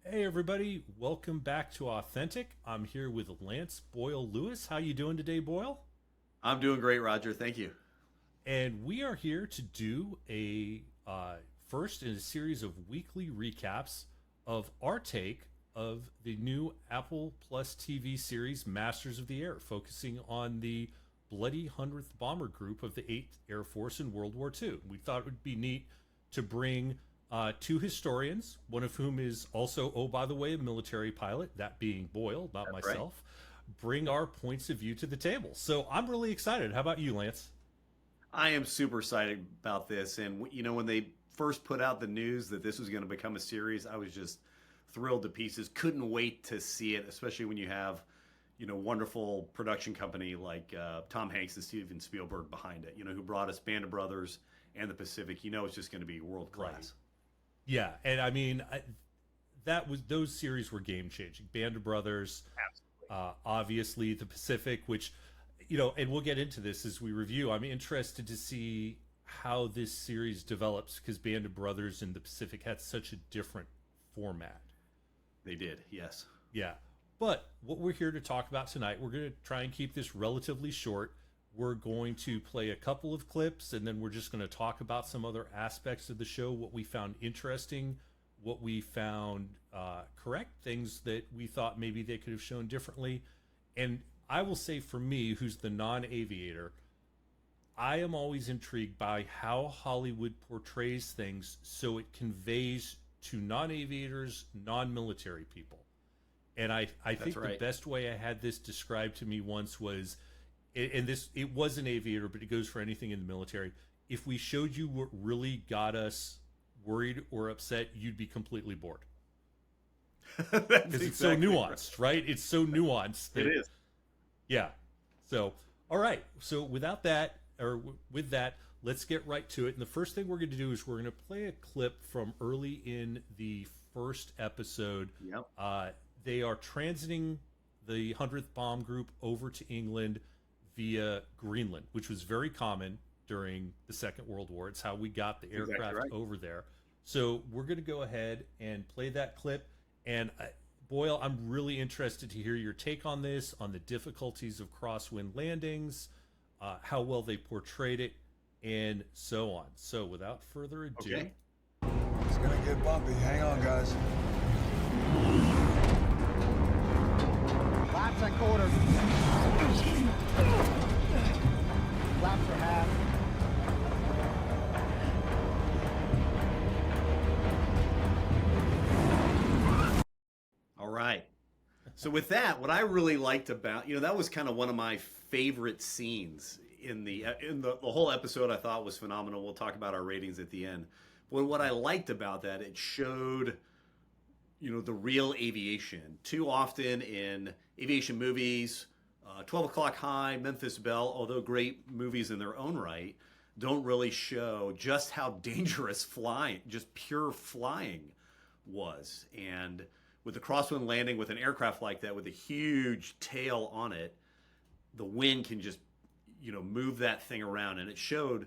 Hey everybody, welcome back to Authentic. I'm here with Lance Boyle Lewis. How you doing today, Boyle? I'm doing great, Roger. Thank you. And we are here to do a first in a series of weekly recaps of our take of the new Apple Plus TV series Masters of the Air, focusing on the Bloody 100th Bomber Group of the 8th Air Force in World War II. We thought it would be neat to bring two historians, one of whom is also, oh, by the way, a military pilot, that being Boyle, not That's right. myself, bring our points of view to the table. So I'm really excited. How about you, Lance? I am super excited about this. And, when they first put out the news that this was going to become a series, I was just thrilled to pieces. Couldn't wait to see it, especially when you have, wonderful production company like Tom Hanks and Steven Spielberg behind it, who brought us Band of Brothers and the Pacific. It's just going to be world Right. class. Yeah, and I mean that was those series were game changing. Band of Brothers, Absolutely. obviously the Pacific, which and we'll get into this as we review. I'm interested to see how this series develops because Band of Brothers and the Pacific had such a different format. They did, yes. Yeah. But what we're here to talk about tonight, we're going to try and keep this relatively short. We're going to play a couple of clips and then we're just going to talk about some other aspects of the show, what we found interesting, what we found correct, things that we thought maybe they could have shown differently. And I will say for me, who's the non aviator, I am always intrigued by how Hollywood portrays things so it conveys to non aviators, non military people. And I That's think the right. best way I had this described to me once was, and this it was an aviator, but it goes for anything in the military. If we showed you what really got us worried or upset, you'd be completely bored That's because it's so exactly right. nuanced, right? It's so nuanced It that is. yeah. So all right. So without that, or with that, let's get right to it. And the first thing we're going to do is we're going to play a clip from early in the first episode. Yep. Uh, they are transiting the 100th Bomb Group over to England via Greenland, which was very common during the Second World War. It's how we got the That's exactly aircraft right. over there. So we're going to go ahead and play that clip. And Boyle, I'm really interested to hear your take on this, on the difficulties of crosswind landings, how well they portrayed it, and so on. So without further ado, Okay. It's gonna get bumpy. Hang on, guys. Flaps and quarter. Flaps are half. All right. So with that, what I really liked about, that was kind of one of my favorite scenes in the whole episode. I thought was phenomenal. We'll talk about our ratings at the end. But what I liked about that, it showed, the real aviation. Too often in aviation movies, 12 O'Clock High, Memphis Belle, although great movies in their own right, don't really show just how dangerous flying, just pure flying was. And with the crosswind landing with an aircraft like that with a huge tail on it, the wind can just move that thing around. And it showed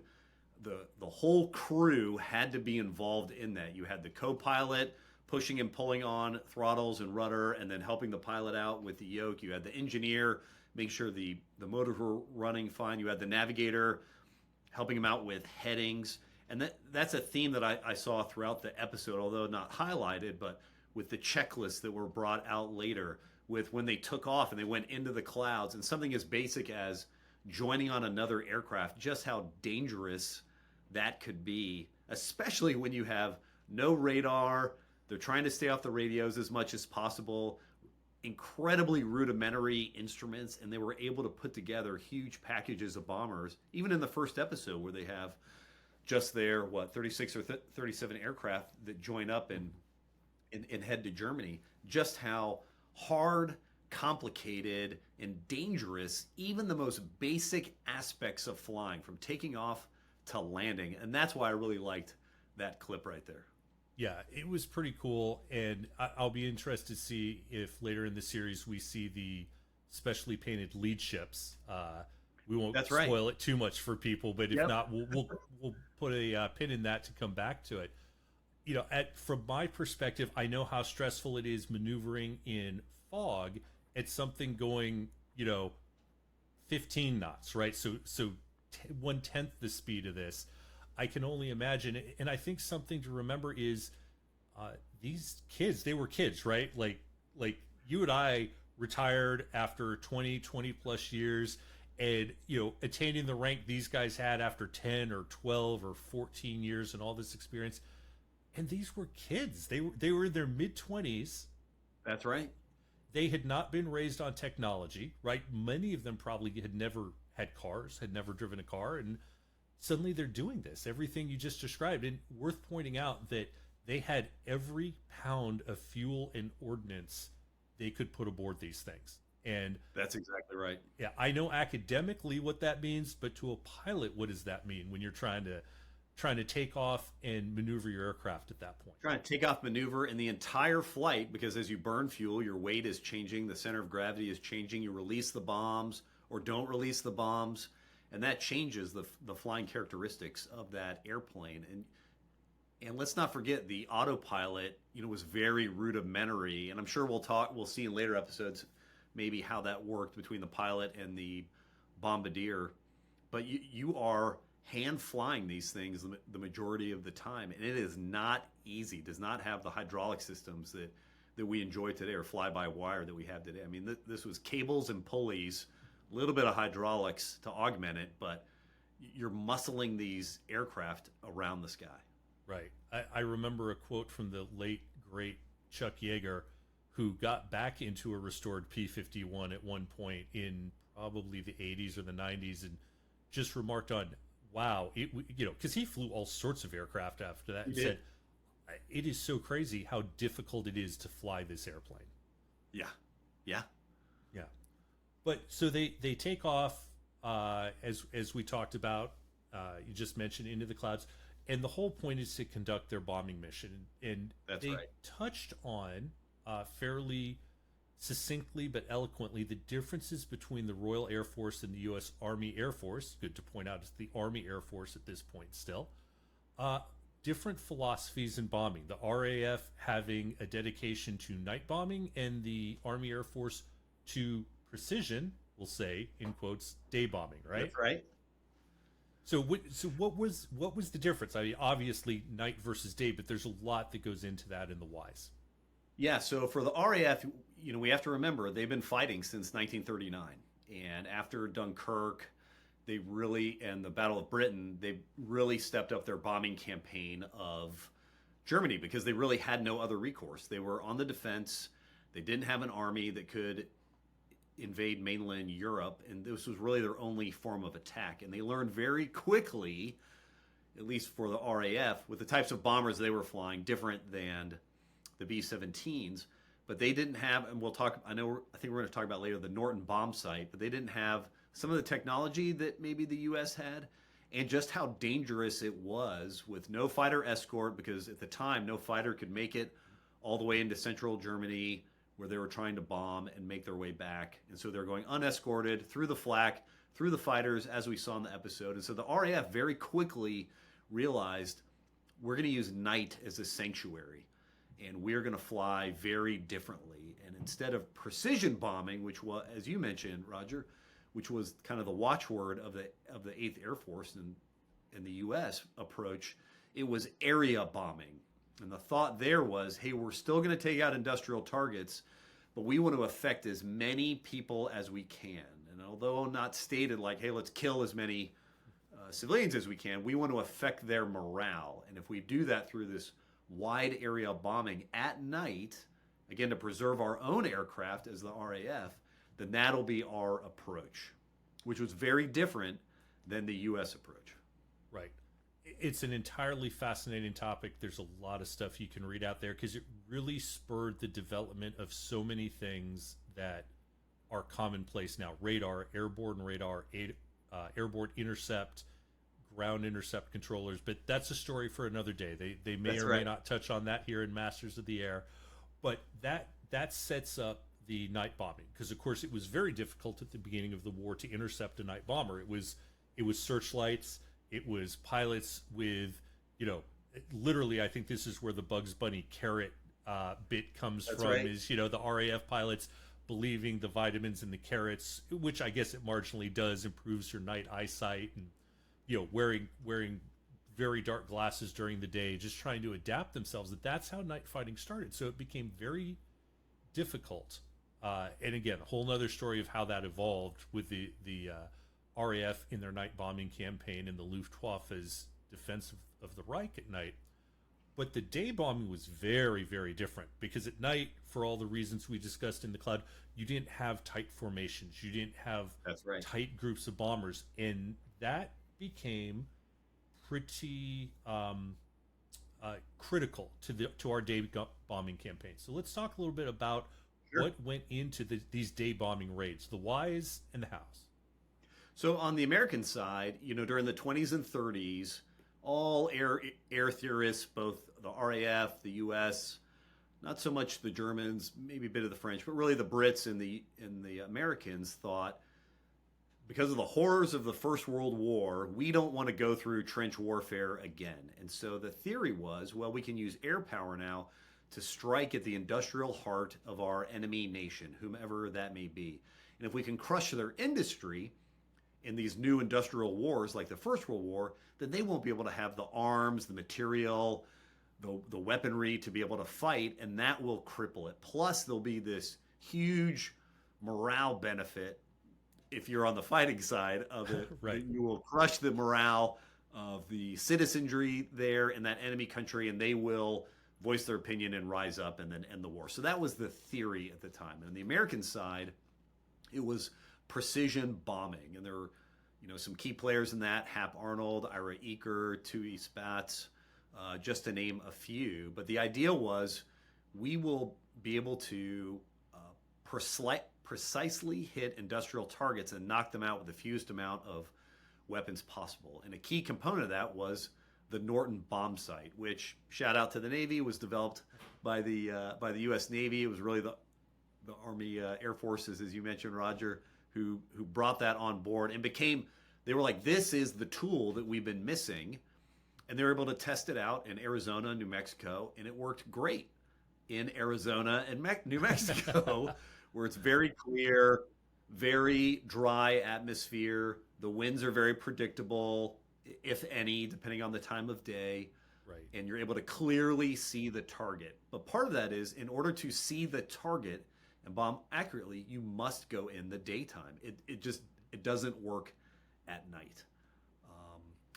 the whole crew had to be involved in that. You had the co-pilot pushing and pulling on throttles and rudder and then helping the pilot out with the yoke. You had the engineer make sure the motors were running fine. You had the navigator helping him out with headings. And that's a theme that I saw throughout the episode, although not highlighted, but with the checklists that were brought out later, with when they took off and they went into the clouds, and something as basic as joining on another aircraft, just how dangerous that could be, especially when you have no radar. They're trying to stay off the radios as much as possible, incredibly rudimentary instruments, and they were able to put together huge packages of bombers, even in the first episode where they have just their 36 or 37 aircraft that join up and head to Germany. Just how hard, complicated, and dangerous even the most basic aspects of flying, from taking off to landing. And that's why I really liked that clip right there. yeah, it was pretty cool. And I'll be interested to see if later in the series we see the specially painted lead ships. We won't That's right. spoil it too much for people, but if Yep. not, we'll put a pin in that to come back to it. from my perspective, I know how stressful it is maneuvering in fog at something going, 15 knots, right? So 1/10 the speed of this. I can only imagine. And I think something to remember is these kids, they were kids, right? Like you and I retired after 20 plus years, and attaining the rank these guys had after 10 or 12 or 14 years and all this experience. And these were kids. They were in their mid-20s. That's right. They had not been raised on technology, right? Many of them probably had never had cars, had never driven a car, and suddenly they're doing this. Everything you just described. And worth pointing out that they had every pound of fuel and ordnance they could put aboard these things. And That's exactly right. yeah, I know academically what that means, but to a pilot, what does that mean when you're trying to take off and maneuver your aircraft at that point? Trying to take off, maneuver in the entire flight, because as you burn fuel, your weight is changing, the center of gravity is changing. You release the bombs or don't release the bombs, and that changes the flying characteristics of that airplane. And let's not forget, the autopilot, was very rudimentary, and I'm sure we'll see in later episodes maybe how that worked between the pilot and the bombardier. But you are hand flying these things the majority of the time, and it is not easy. It does not have the hydraulic systems that we enjoy today, or fly by wire that we have today. I mean, this was cables and pulleys, a little bit of hydraulics to augment it, but you're muscling these aircraft around the sky. Right. I remember a quote from the late, great Chuck Yeager, who got back into a restored P-51 at one point in probably the 80s or the 90s, and just remarked on, wow, because he flew all sorts of aircraft after that, and said, it is so crazy how difficult it is to fly this airplane. Yeah. But so they take off, as we talked about, you just mentioned, into the clouds. And the whole point is to conduct their bombing mission. And That's they right. touched on fairly succinctly but eloquently the differences between the Royal Air Force and the U.S. Army Air Force. Good to point out, it's the Army Air Force at this point still. Different philosophies in bombing. The RAF having a dedication to night bombing, and the Army Air Force to precision, we'll say, in quotes, day bombing, right? That's right. So what was the difference? I mean, obviously night versus day, but there's a lot that goes into that in the whys. Yeah, so for the RAF, we have to remember they've been fighting since 1939. And after Dunkirk, and the Battle of Britain, they really stepped up their bombing campaign of Germany, because they really had no other recourse. They were on the defense. They didn't have an army that could invade mainland Europe, and this was really their only form of attack. And they learned very quickly, at least for the RAF, with the types of bombers they were flying, different than the B-17s. But they didn't have, and I think we're going to talk about later, the Norton bomb sight, but they didn't have some of the technology that maybe the U.S. had, and just how dangerous it was with no fighter escort, because at the time, no fighter could make it all the way into central Germany, where they were trying to bomb and make their way back. And so they're going unescorted through the flak, through the fighters, as we saw in the episode. And so the RAF very quickly realized, we're going to use night as a sanctuary, and we're going to fly very differently. And instead of precision bombing, which was, as you mentioned, Roger, which was kind of the watchword of the 8th Air Force and the U.S. approach, it was area bombing. And the thought there was, hey, we're still going to take out industrial targets, but we want to affect as many people as we can. And although not stated like, hey, let's kill as many civilians as we can, we want to affect their morale. And if we do that through this wide area bombing at night, again, to preserve our own aircraft as the RAF, then that'll be our approach, which was very different than the U.S. approach. Right. It's an entirely fascinating topic. There's a lot of stuff you can read out there, because it really spurred the development of so many things that are commonplace now. Radar, airborne intercept, ground intercept controllers. But that's a story for another day. They may may not touch on that here in Masters of the Air. But that sets up the night bombing, because of course it was very difficult at the beginning of the war to intercept a night bomber. It was searchlights. It was pilots with, literally, I think this is where the Bugs Bunny carrot bit comes That's from. right. Is the RAF pilots believing the vitamins in the carrots, which I guess it marginally does, improves your night eyesight, and wearing very dark glasses during the day, just trying to adapt themselves. That's how night fighting started. So it became very difficult. And again, a whole nother story of how that evolved with the RAF in their night bombing campaign and the Luftwaffe's defense of the Reich at night. But the day bombing was very, very different, because at night, for all the reasons we discussed in the cloud, you didn't have tight formations, you didn't have That's right. tight groups of bombers, and that became pretty critical to our day bombing campaign. So let's talk a little bit about Sure. what went into these day bombing raids, the whys and the hows. So on the American side, during the 20s and 30s, all air theorists, both the RAF, the U.S., not so much the Germans, maybe a bit of the French, but really the Brits and the Americans thought, because of the horrors of the First World War, we don't want to go through trench warfare again. And so the theory was, well, we can use air power now to strike at the industrial heart of our enemy nation, whomever that may be. And if we can crush their industry in these new industrial wars like the First World War, then they won't be able to have the arms, the material, the weaponry to be able to fight, and that will cripple it. Plus, there'll be this huge morale benefit if you're on the fighting side of it. Right. You will crush the morale of the citizenry there in that enemy country, and they will voice their opinion and rise up and then end the war. So that was the theory at the time. And on the American side, it was precision bombing. And there were, some key players in that: Hap Arnold, Ira Eaker, Tui Spatz, just to name a few. But the idea was, we will be able to precisely hit industrial targets and knock them out with the fewest amount of weapons possible. And a key component of that was the Norton bomb sight, which, shout out to the Navy, was developed by the U.S. Navy. It was really the Army Air Forces, as you mentioned, Roger, who brought that on board and they were like, this is the tool that we've been missing. And they were able to test it out in Arizona, New Mexico, and it worked great in Arizona and New Mexico, where it's very clear, very dry atmosphere. The winds are very predictable, if any, depending on the time of day. Right. And you're able to clearly see the target. But part of that is, in order to see the target and bomb accurately, you must go in the daytime. It doesn't work at night.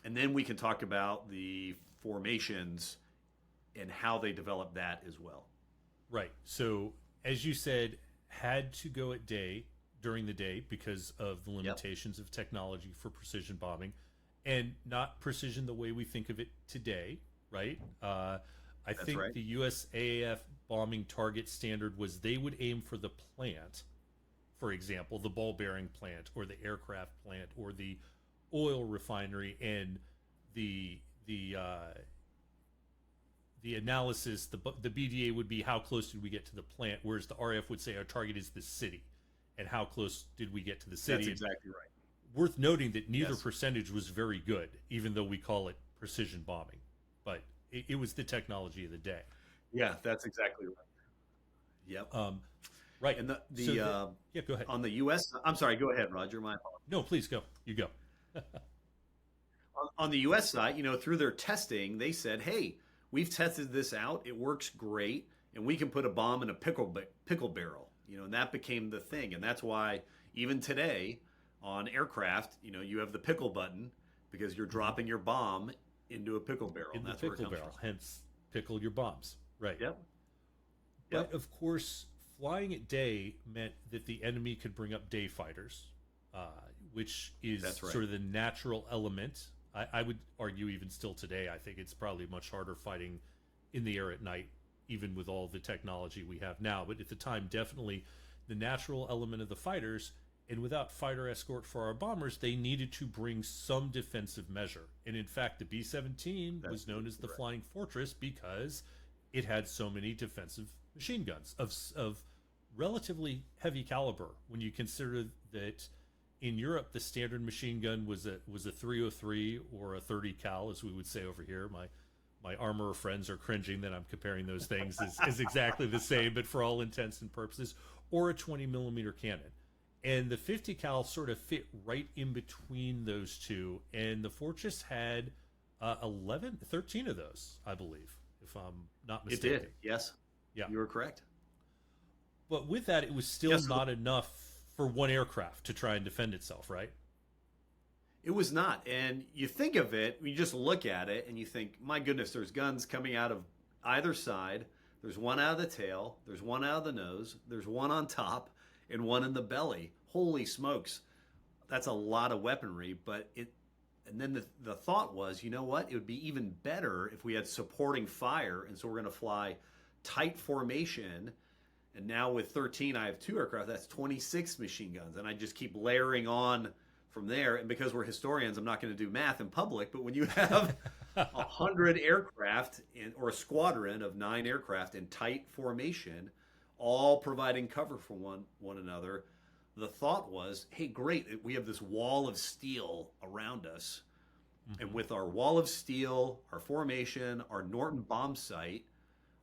And then we can talk about the formations and how they develop that as well. Right. So, as you said, had to go at day, during the day, because of the limitations of technology for precision bombing, and not precision the way we think of it today, right? I think right. the USAAF bombing target standard was they would aim for the plant, for example, the ball bearing plant or the aircraft plant or the oil refinery, and the analysis, the BDA would be how close did we get to the plant, whereas the RF would say our target is the city, and how close did we get to the city. That's exactly right. Worth noting that neither Yes. percentage was very good, even though we call it precision bombing, but it was the technology of the day. Yeah, that's exactly right. Yep. Right. And yeah, go ahead. on the U.S. I'm sorry. Go ahead, Roger. My apologies. No, please go. You go. On the U.S. side, through their testing, they said, "Hey, we've tested this out. It works great, and we can put a bomb in a pickle barrel." And that became the thing, and that's why even today on aircraft, you have the pickle button, because you're dropping your bomb into a pickle barrel. In And the that's where it pickle comes barrel, from. hence pickle your bombs. Right. Yep. But of course, flying at day meant that the enemy could bring up day fighters, which is That's right. sort of the natural element. I would argue even still today, I think it's probably much harder fighting in the air at night, even with all the technology we have now. But at the time, definitely the natural element of the fighters. And without fighter escort for our bombers, they needed to bring some defensive measure. And in fact, the B-17 was known as the Flying Fortress because it had so many defensive machine guns of relatively heavy caliber. When you consider that in Europe, the standard machine gun was a 303 or a 30 cal, as we would say over here. my armorer friends are cringing that I'm comparing those things as exactly the same, but for all intents and purposes, or a 20 millimeter cannon. And the 50 cal sort of fit right in between those two. And the Fortress had 13 of those, I believe, if I'm not It mistaken. did. Yes. Yeah. You were correct. But with that, it was still Yes. not enough for one aircraft to try and defend itself, right? It was not. And you think of it, you just look at it and you think, my goodness, there's guns coming out of either side. There's one out of the tail, there's one out of the nose, there's one on top, and one in the belly. Holy smokes. That's a lot of weaponry, and then the thought was, you know what? It would be even better if we had supporting fire, and so we're going to fly tight formation. And now with 13, I have 2 aircraft. That's 26 machine guns, and I just keep layering on from there. And because we're historians, I'm not going to do math in public, but when you have 100 aircraft or a squadron of 9 aircraft in tight formation, all providing cover for one another, the thought was, hey, great, we have this wall of steel around us. Mm-hmm. And with our wall of steel, our formation, our Norton bomb sight,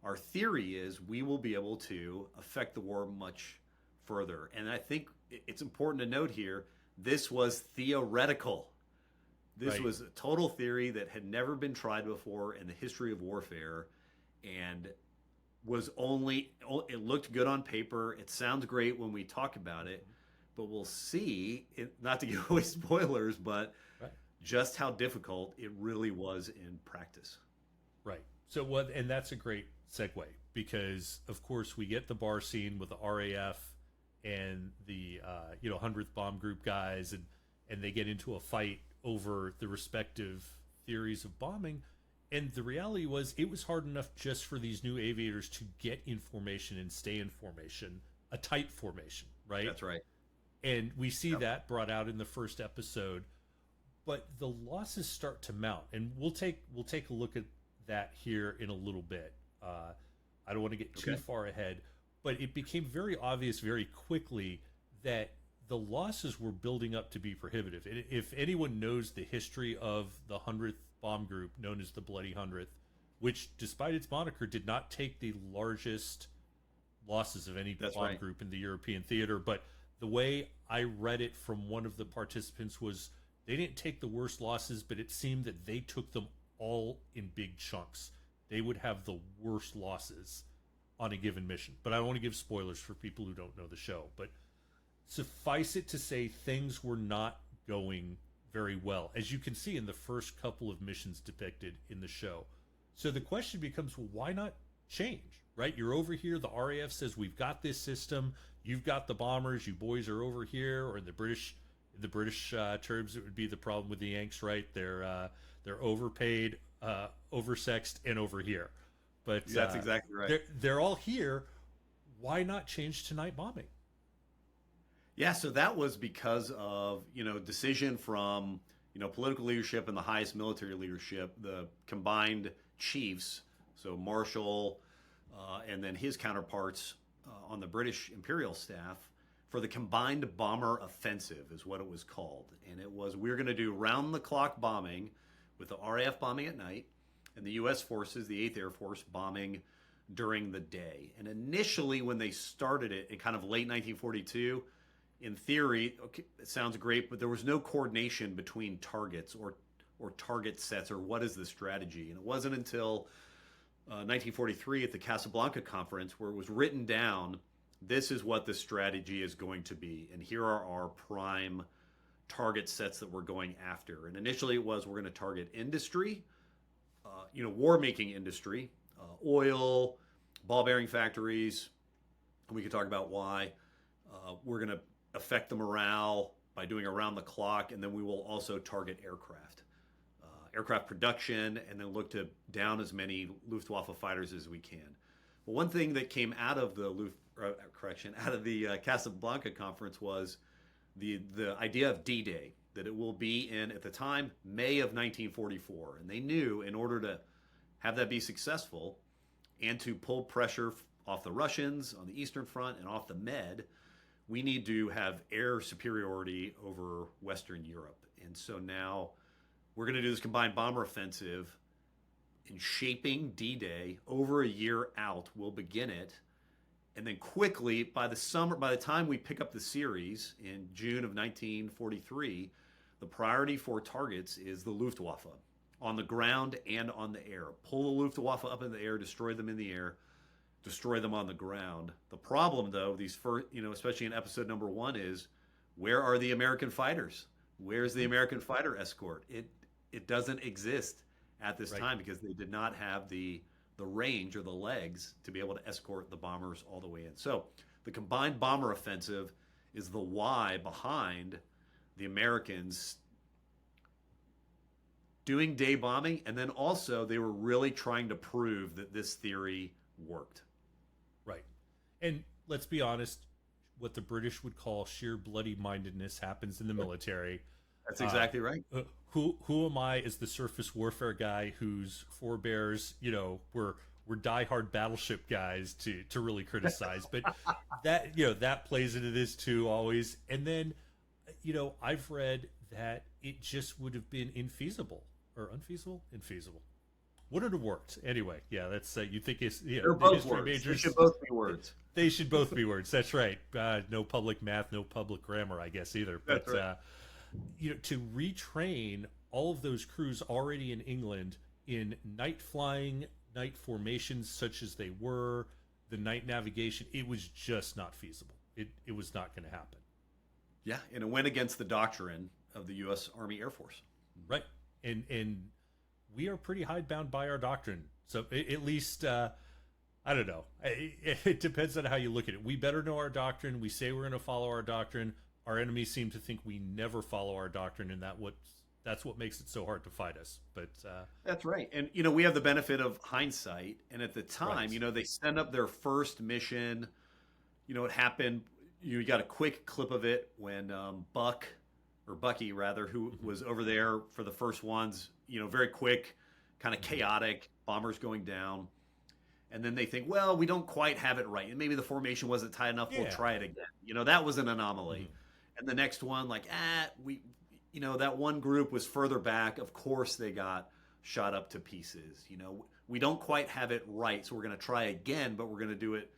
our theory is we will be able to affect the war much further. And I think it's important to note here, this was theoretical. This was a total theory that had never been tried before in the history of warfare, and it looked good on paper. It sounds great when we talk about it, but we'll see, not to give away spoilers, but just how difficult it really was in practice. Right. So and that's a great segue, because of course we get the bar scene with the RAF and the 100th Bomb Group guys, and they get into a fight over the respective theories of bombing. And the reality was, it was hard enough just for these new aviators to get in formation and stay in formation, a tight formation, right? That's right. And we see that brought out in the first episode, but the losses start to mount, and we'll take a look at that here in a little bit. I don't want to get too far ahead, but it became very obvious very quickly that the losses were building up to be prohibitive. If anyone knows the history of the 100th Bomb Group, known as the Bloody 100th, which, despite its moniker, did not take the largest losses of any bomb group in the European theater, but the way I read it from one of the participants was they didn't take the worst losses, but it seemed that they took them all in big chunks. They would have the worst losses on a given mission. But I don't want to give spoilers for people who don't know the show. But suffice it to say, things were not going very well, as you can see in the first couple of missions depicted in the show. So the question becomes, well, why not change, right? You're over here. The RAF says, we've got this system. You've got the bombers. You boys are over here. Or in the British terms, it would be the problem with the Yanks, right? They're overpaid, oversexed, and over here. But that's exactly right. They're all here. Why not change to night bombing? Yeah, so that was because of, decision from, political leadership and the highest military leadership, the combined chiefs, so Marshall and then his counterparts on the British Imperial staff, for the combined bomber offensive is what it was called. And it was, we're going to do round-the-clock bombing with the RAF bombing at night and the U.S. forces, the 8th Air Force, bombing during the day. And initially when they started it in kind of late 1942, in theory, okay, it sounds great, but there was no coordination between targets or target sets, or what is the strategy. And it wasn't until 1943 at the Casablanca Conference where it was written down, this is what the strategy is going to be, and here are our prime target sets that we're going after. And initially it was, we're going to target industry, war-making industry, oil, ball bearing factories, and we could talk about why. We're going to affect the morale by doing around the clock, and then we will also target aircraft production, and then look to down as many Luftwaffe fighters as we can. But one thing that came out of the Casablanca Conference was the idea of D-Day, that it will be in, at the time, May of 1944. And they knew, in order to have that be successful and to pull pressure off the Russians on the Eastern Front and off the Med, we need to have air superiority over Western Europe. And so now we're going to do this combined bomber offensive in shaping D-Day over a year out. We'll begin it. And then quickly, by the time we pick up the series in June of 1943, the priority for targets is the Luftwaffe on the ground and on the air. Pull the Luftwaffe up in the air, destroy them in the air, destroy them on the ground. The problem, though, these first, especially in episode number 1, is where are the American fighters? Where's the American fighter escort? It doesn't exist at this time because they did not have the range or the legs to be able to escort the bombers all the way in. So the combined bomber offensive is the why behind the Americans doing day bombing, and then also they were really trying to prove that this theory worked. Right. And let's be honest, what the British would call sheer bloody-mindedness happens in the military. That's exactly right. Who am I as the surface warfare guy whose forebears, were diehard battleship guys to really criticize? But that plays into this too always. And then, I've read that it just would have been infeasible. Or unfeasible? Infeasible. Wouldn't have worked. Anyway, yeah, that's you think it's they're both words. Majors, they should both be words. They should both be words. That's right. No public math, no public grammar, I guess either. That's but right. To retrain all of those crews already in England in night flying, night formations such as they were, the night navigation, it was just not feasible. It was not going to happen. Yeah, and it went against the doctrine of the U.S. Army Air Force. Right. And we are pretty hidebound by our doctrine. So at least, I don't know. It depends on how you look at it. We better know our doctrine. We say we're going to follow our doctrine. Our enemies seem to think we never follow our doctrine, and that's what makes it so hard to fight us. But that's right. And, we have the benefit of hindsight. And at the time, they sent up their first mission. It happened. You got a quick clip of it when Bucky, who was over there for the first ones, very quick, kind of chaotic, bombers going down. And then they think, well, we don't quite have it right. And maybe the formation wasn't tight enough. We'll try it again. That was an anomaly. Mm-hmm. And the next one, that one group was further back. Of course, they got shot up to pieces. We don't quite have it right. So we're going to try again, but we're going to do it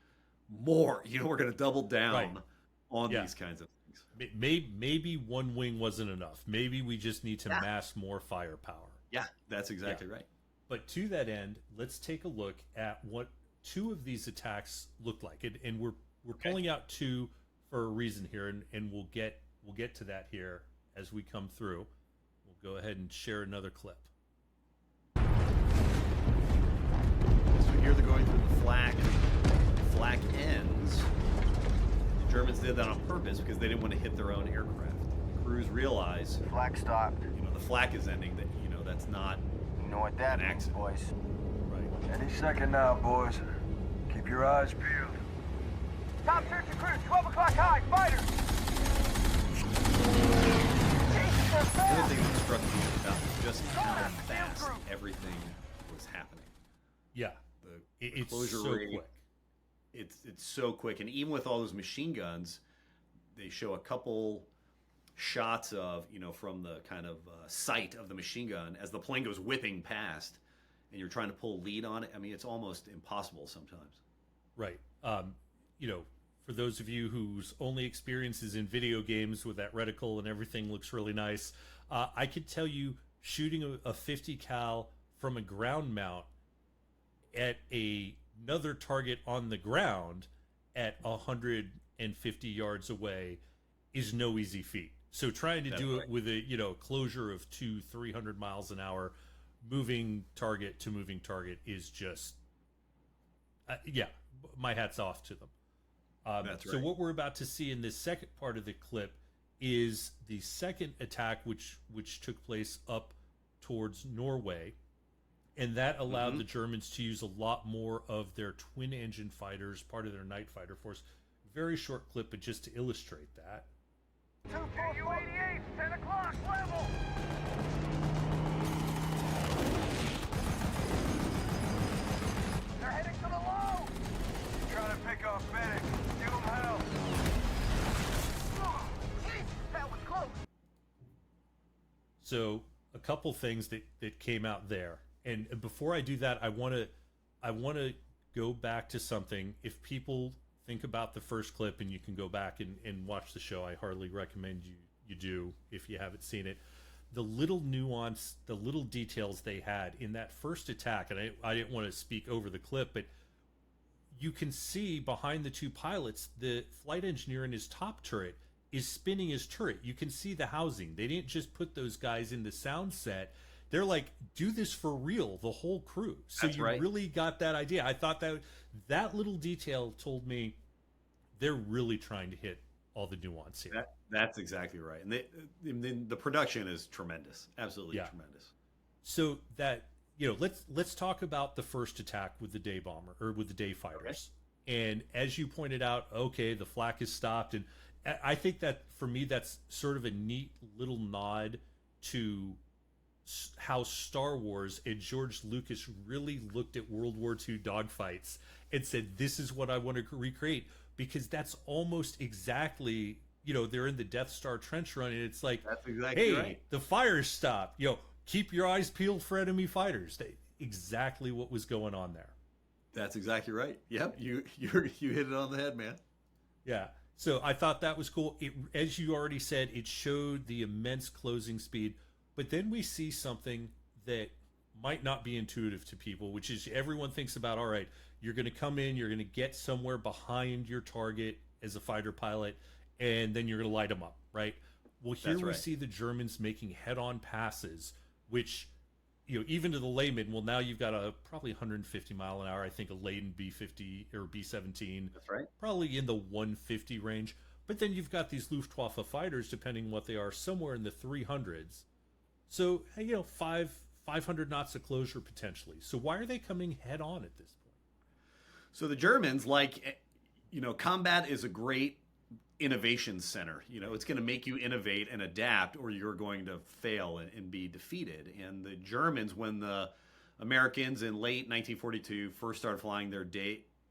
more. We're going to double down on these kinds of things. Maybe one wing wasn't enough. Maybe we just need to mass more firepower. Yeah, that's exactly right. But to that end, let's take a look at what 2 of these attacks looked like. And we're pulling out 2 for a reason here, and we'll get to that here as we come through. We'll go ahead and share another clip. So here they're going through the flak. The flak ends. The Germans did that on purpose because they didn't want to hit their own aircraft. The crews realize Flak stopped. The flak is ending. That that's not. You know what that means, boys. Right. Any second now, boys. Keep your eyes peeled. Top search and cruise, 12 o'clock high, fighters! The other thing that struck me about just how fast everything was happening. Yeah, it's closure so rate, quick. It's so quick, and even with all those machine guns, they show a couple shots of from the kind of sight of the machine gun as the plane goes whipping past, and you're trying to pull lead on it. I mean, it's almost impossible sometimes. Right. For those of you whose only experience is in video games with that reticle and everything looks really nice, I could tell you shooting a 50 cal from a ground mount at another target on the ground at 150 yards away is no easy feat. So trying to do it with a closure of 200-300 miles an hour, moving target to moving target is just my hat's off to them. So what we're about to see in this second part of the clip is the second attack, which took place up towards Norway, and that allowed the Germans to use a lot more of their twin-engine fighters, part of their night fighter force. Very short clip, but just to illustrate that. 2-4-88, 10 o'clock, level! They're heading to the low! Trying to pick off Fennec. Give them hell. Jeez, that was close! So a couple things that came out there. And before I do that, I want to go back to something. If people think about the first clip, and you can go back and watch the show, I hardly recommend you do if you haven't seen it. The little nuance, the little details they had in that first attack, and I didn't want to speak over the clip, but you can see behind the two pilots, the flight engineer in his top turret is spinning his turret. You can see the housing. They didn't just put those guys in the sound set. They're like, do this for real, the whole crew. So That's you right. really got that idea. I thought that little detail told me they're really trying to hit all the nuance here. That's exactly right. And then the production is tremendous, absolutely Yeah. tremendous. So that, let's talk about the first attack with the day bomber, or with the day fighters. And as you pointed out, okay, the flak is stopped, and I think that for me that's sort of a neat little nod to how Star Wars and George Lucas really looked at World War II dogfights and said, this is what I want to recreate, because that's almost exactly, they're in the Death Star trench run, and it's like, That's exactly hey, right. the fire's stopped. Keep your eyes peeled for enemy fighters. Exactly what was going on there. That's exactly right. Yep, you hit it on the head, man. Yeah. So I thought that was cool. It, as you already said, it showed the immense closing speed. But then we see something that might not be intuitive to people, which is everyone thinks about, all right, you're going to come in, you're going to get somewhere behind your target as a fighter pilot, and then you're going to light them up, right? Well, here That's we right. see the Germans making head-on passes, which, even to the layman, well, now you've got a probably 150 mile an hour, I think a laden B-50 or B-17, That's right. probably in the 150 range. But then you've got these Luftwaffe fighters, depending what they are, somewhere in the 300s. So, 500 knots of closure potentially. So why are they coming head on at this point? So the Germans, combat is a great innovation center. It's going to make you innovate and adapt, or you're going to fail and be defeated. And the Germans, when the Americans in late 1942 first started flying their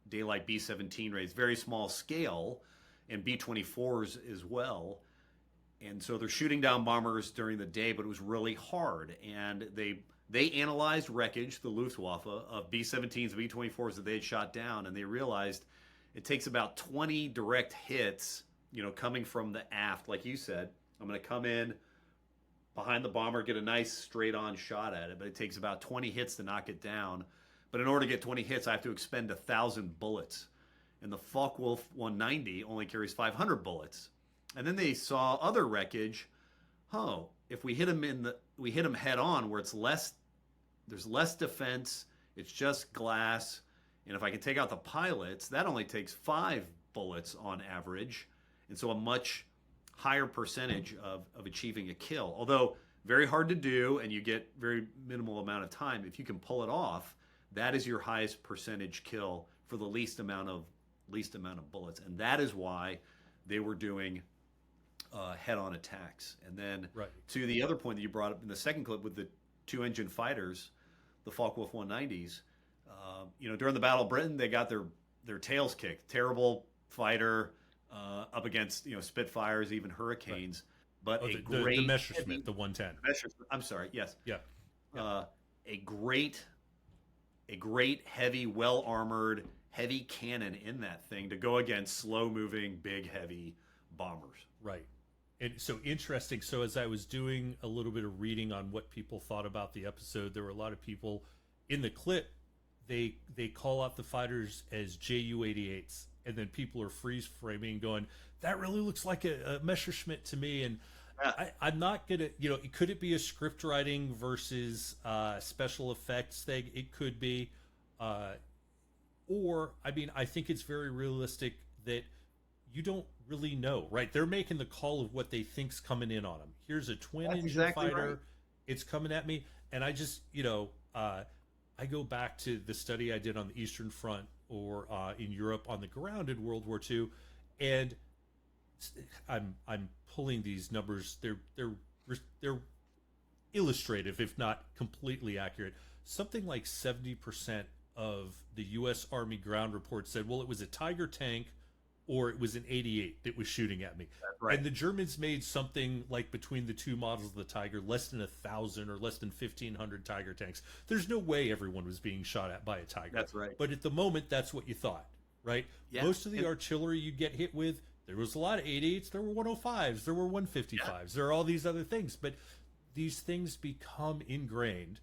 daylight B-17 raids, very small scale, and B-24s as well. And so they're shooting down bombers during the day, but it was really hard. And they analyzed wreckage, the Luftwaffe, of B-17s, B-24s that they had shot down, and they realized it takes about 20 direct hits, coming from the aft. Like you said, I'm going to come in behind the bomber, get a nice straight-on shot at it, but it takes about 20 hits to knock it down. But in order to get 20 hits, I have to expend 1,000 bullets. And the Focke-Wulf 190 only carries 500 bullets. And then they saw other wreckage. If we hit them head on, where there's less defense, it's just glass, and if I can take out the pilots, that only takes 5 bullets on average, and so a much higher percentage of achieving a kill. Although very hard to do, and you get very minimal amount of time. If you can pull it off, that is your highest percentage kill for the least amount of bullets, and that is why they were doing head-on attacks. And then Right. to the other point that you brought up in the second clip with the two-engine fighters, the Focke-Wulf 190s, during the Battle of Britain, they got their tails kicked. Terrible fighter up against Spitfires, even Hurricanes. But Oh, a the great Messerschmitt, the 110. I'm sorry, yes, Yeah. a great heavy, well-armored, heavy cannon in that thing to go against slow-moving, big, heavy bombers. Right. And so interesting. So as I was doing a little bit of reading on what people thought about the episode, there were a lot of people in the clip. They call out the fighters as Ju-88s, and then people are freeze framing, going, "That really looks like a Messerschmitt to me." And Yeah. I'm not gonna, could it be a script writing versus special effects thing? It could be, or I think it's very realistic that you don't really know, right? They're making the call of what they think's coming in on them. Here's a twin-engine exactly fighter. right. It's coming at me, and I just, I go back to the study I did on the Eastern Front, or in Europe on the ground in World War II, and I'm pulling these numbers. They're illustrative, if not completely accurate. Something like 70% of the U.S. Army ground reports said, well, it was a Tiger tank or it was an 88 that was shooting at me. right. And the Germans made something like between the two models of the Tiger, less than 1,000 or less than 1,500 Tiger tanks. There's no way everyone was being shot at by a Tiger. That's right. But at the moment, that's what you thought, right? Yeah. Most of the artillery you get hit with, there was a lot of 88s, there were 105s, there were 155s, there are all these other things. But these things become ingrained.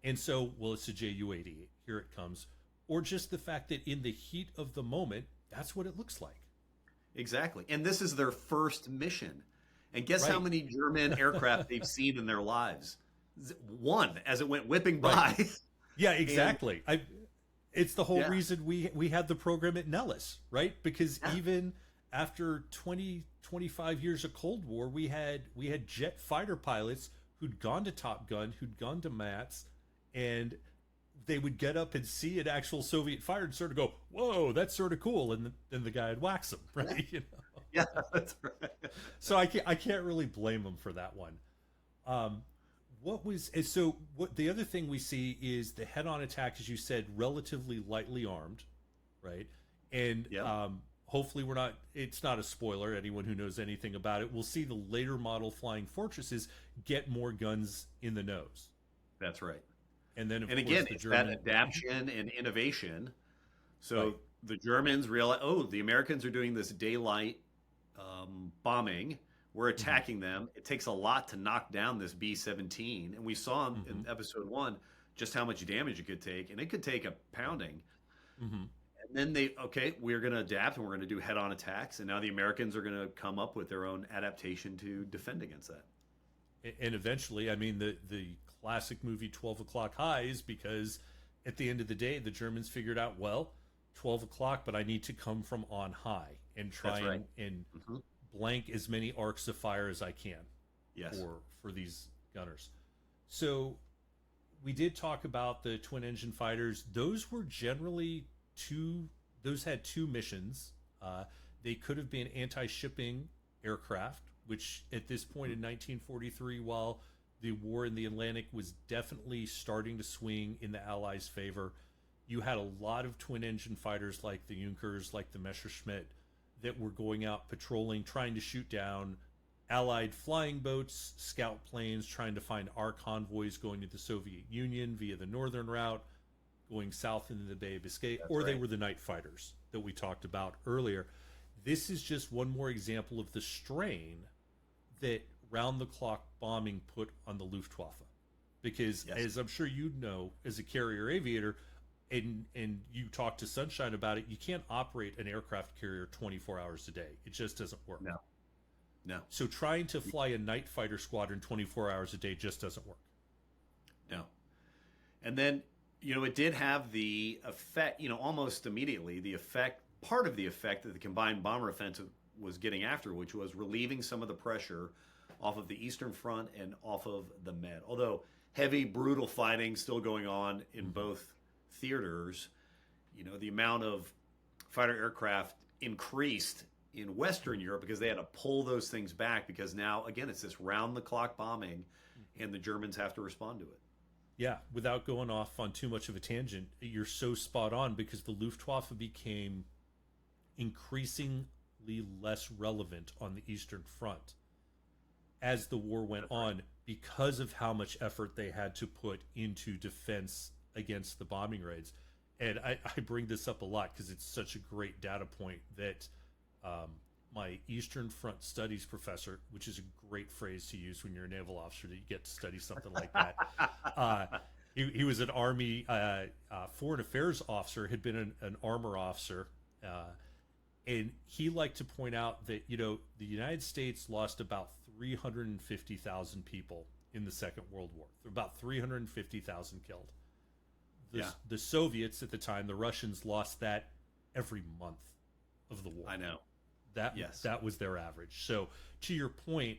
And so, well, it's a Ju-88. Here it comes. Or just the fact that in the heat of the moment, that's what it looks like. Exactly. And this is their first mission. And guess how Right. many German aircraft they've seen in their lives? One, as it went whipping by. Right. Yeah, exactly. It's the whole Yeah. reason we had the program at Nellis, right? Because even after 20, 25 years of Cold War, we had jet fighter pilots who'd gone to Top Gun, who'd gone to MATS, and they would get up and see an actual Soviet fighter and sort of go, "Whoa, that's sort of cool," and then the guy would wax them, right? You know? Yeah, that's right. So I can't really blame them for that one. What the other thing we see is the head-on attack, as you said, relatively lightly armed, right? And Yeah. hopefully it's not a spoiler. Anyone who knows anything about it will see the later model flying fortresses get more guns in the nose. That's right. And then, of And course, again, the it's German that adaptation and innovation. So Right. the Germans realize, oh, the Americans are doing this daylight bombing. We're attacking them. It takes a lot to knock down this B-17. And we saw in episode 1 just how much damage it could take. And it could take a pounding. Mhm. And then we're going to adapt and we're going to do head-on attacks. And now the Americans are going to come up with their own adaptation to defend against that. And eventually, I mean, the classic movie 12 O'Clock High is because at the end of the day, the Germans figured out, well, 12 o'clock, but I need to come from on high and try That's right. and Mhm. blank as many arcs of fire as I can Yes. for these gunners. So we did talk about the twin engine fighters. Those were generally those had two missions. They could have been anti-shipping aircraft, which at this point in 1943, while the war in the Atlantic was definitely starting to swing in the Allies' favor, you had a lot of twin engine fighters like the Junkers, like the Messerschmitt, that were going out patrolling, trying to shoot down Allied flying boats, scout planes, trying to find our convoys going to the Soviet Union via the northern route, going south into the Bay of Biscay, or they right. were the night fighters that we talked about earlier. This is just one more example of the strain that round-the-clock bombing put on the Luftwaffe. Because, Yes. as I'm sure you know, as a carrier aviator, and you talk to Sunshine about it, you can't operate an aircraft carrier 24 hours a day. It just doesn't work. No. So trying to fly a night fighter squadron 24 hours a day just doesn't work. No. And then, it did have the effect, almost immediately, part of the effect that the combined bomber offensive was getting after, which was relieving some of the pressure off of the Eastern Front and off of the Med. Although heavy, brutal fighting still going on in both theaters, the amount of fighter aircraft increased in Western Europe because they had to pull those things back because now, again, it's this round-the-clock bombing, and the Germans have to respond to it. Yeah, without going off on too much of a tangent, you're so spot on because the Luftwaffe became increasingly less relevant on the Eastern Front as the war went on because of how much effort they had to put into defense against the bombing raids. And I bring this up a lot because it's such a great data point that my Eastern Front Studies professor, which is a great phrase to use when you're a naval officer, that you get to study something like that. He was an Army foreign affairs officer, had been an armor officer, and he liked to point out that the United States lost about 350,000 people in the Second World War. About 350,000 killed. The Soviets at the time, the Russians, lost that every month of the war. I know. That was their average. So to your point,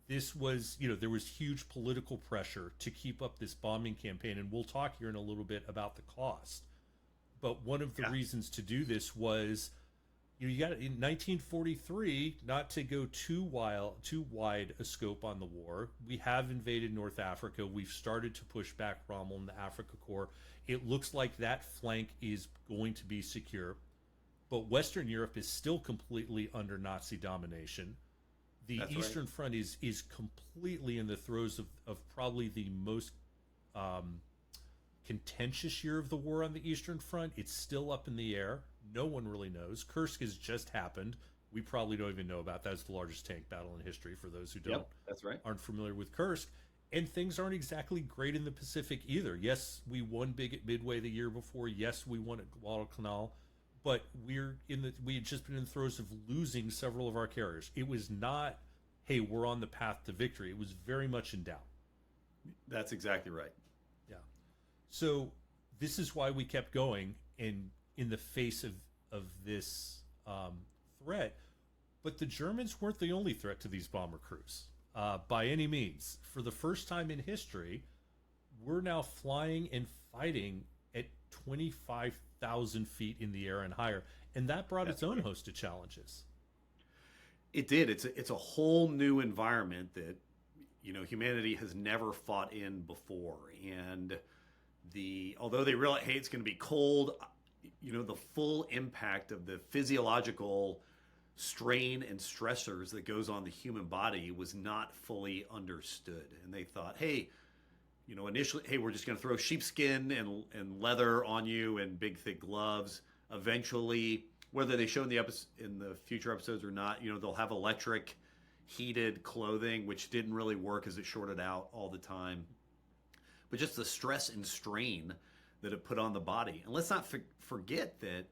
this was, there was huge political pressure to keep up this bombing campaign. And we'll talk here in a little bit about the cost. But one of the reasons to do this was, you got in 1943, not to go too wide a scope on the war. We have invaded North Africa. We've started to push back Rommel and the Afrika Korps. It looks like that flank is going to be secure. but Western Europe is still completely under Nazi domination. The That's Eastern right. Front is completely in the throes of probably the most um, contentious year of the war on the Eastern Front. It's still up in the air. No one really knows. Kursk has just happened. We probably don't even know about that. It's the largest tank battle in history for those who don't Yep, that's right. aren't familiar with Kursk. And things aren't exactly great in the Pacific either. Yes, we won big at Midway the year before. Yes, we won at Guadalcanal, but we had just been in the throes of losing several of our carriers. It was not, hey, we're on the path to victory. It was very much in doubt. That's exactly right. Yeah. So this is why we kept going, and in the face of this threat. But the Germans weren't the only threat to these bomber crews by any means. For the first time in history, we're now flying and fighting at 25,000 feet in the air and higher, and that brought its own host of challenges. It did. It's a whole new environment that humanity has never fought in before, and although they realize, hey, it's going to be cold, the full impact of the physiological strain and stressors that goes on the human body was not fully understood. And they thought, hey, initially, hey, we're just going to throw sheepskin and leather on you and big thick gloves. Eventually, whether they show in the future episodes or not, they'll have electric heated clothing, which didn't really work as it shorted out all the time. But just the stress and strain that it put on the body. And let's not forget that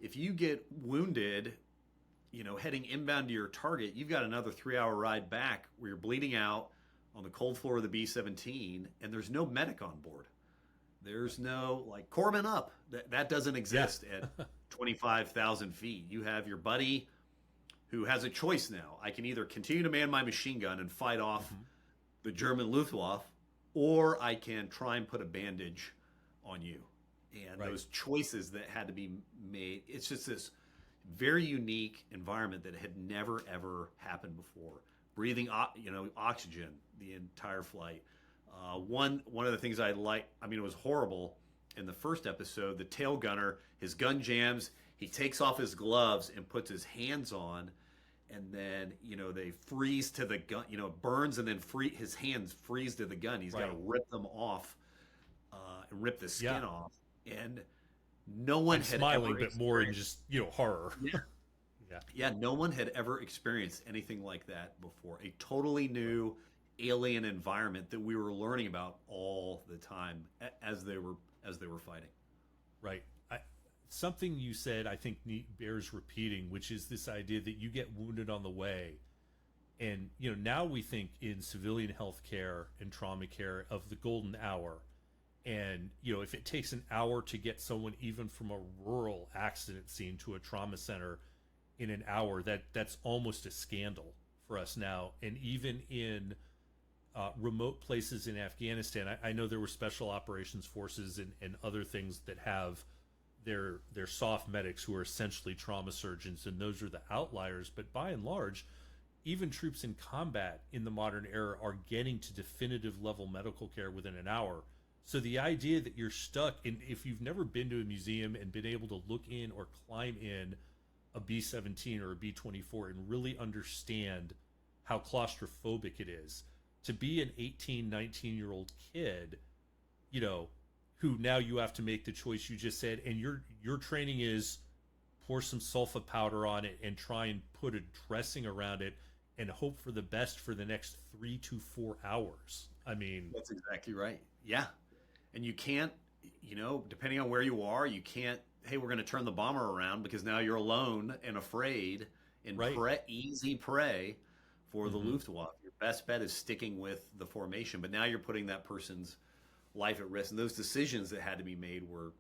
if you get wounded, heading inbound to your target, you've got another 3-hour ride back where you're bleeding out on the cold floor of the B-17, and there's no medic on board. There's no, like, corpsman up. That doesn't exist at 25,000 feet. You have your buddy who has a choice now. I can either continue to man my machine gun and fight off the German Luftwaffe, or I can try and put a bandage on you. And those choices that had to be made, it's just this very unique environment that had never ever happened before. Breathing, oxygen the entire flight. One of the things I like, it was horrible in the first episode. The tail gunner, his gun jams. He takes off his gloves and puts his hands on, and then they freeze to the gun. Burns, and then his hands freeze to the gun. He's got to rip them off and rip the skin off. And no one had smiling, ever but more in just horror. Yeah, no one had ever experienced anything like that before. A totally new alien environment that we were learning about all the time as they were fighting. Right. Something you said, I think, bears repeating, which is this idea that you get wounded on the way. And now we think in civilian health care and trauma care of the golden hour. And if it takes an hour to get someone even from a rural accident scene to a trauma center in an hour, that's almost a scandal for us now. And even in remote places in Afghanistan, I know there were special operations forces and other things that have their soft medics who are essentially trauma surgeons, and those are the outliers. But by and large, even troops in combat in the modern era are getting to definitive level medical care within an hour. So the idea that you're stuck in, if you've never been to a museum and been able to look in or climb in a B-17 or a B-24 and really understand how claustrophobic it is, to be an 18, 19-year-old kid, who now you have to make the choice you just said, and your training is pour some sulfa powder on it and try and put a dressing around it and hope for the best for the next 3 to 4 hours. That's exactly right. Yeah. And you can't, depending on where you are, you can't, hey, we're going to turn the bomber around, because now you're alone and afraid and easy prey for the Luftwaffe. Your best bet is sticking with the formation, but now you're putting that person's life at risk. And those decisions that had to be made were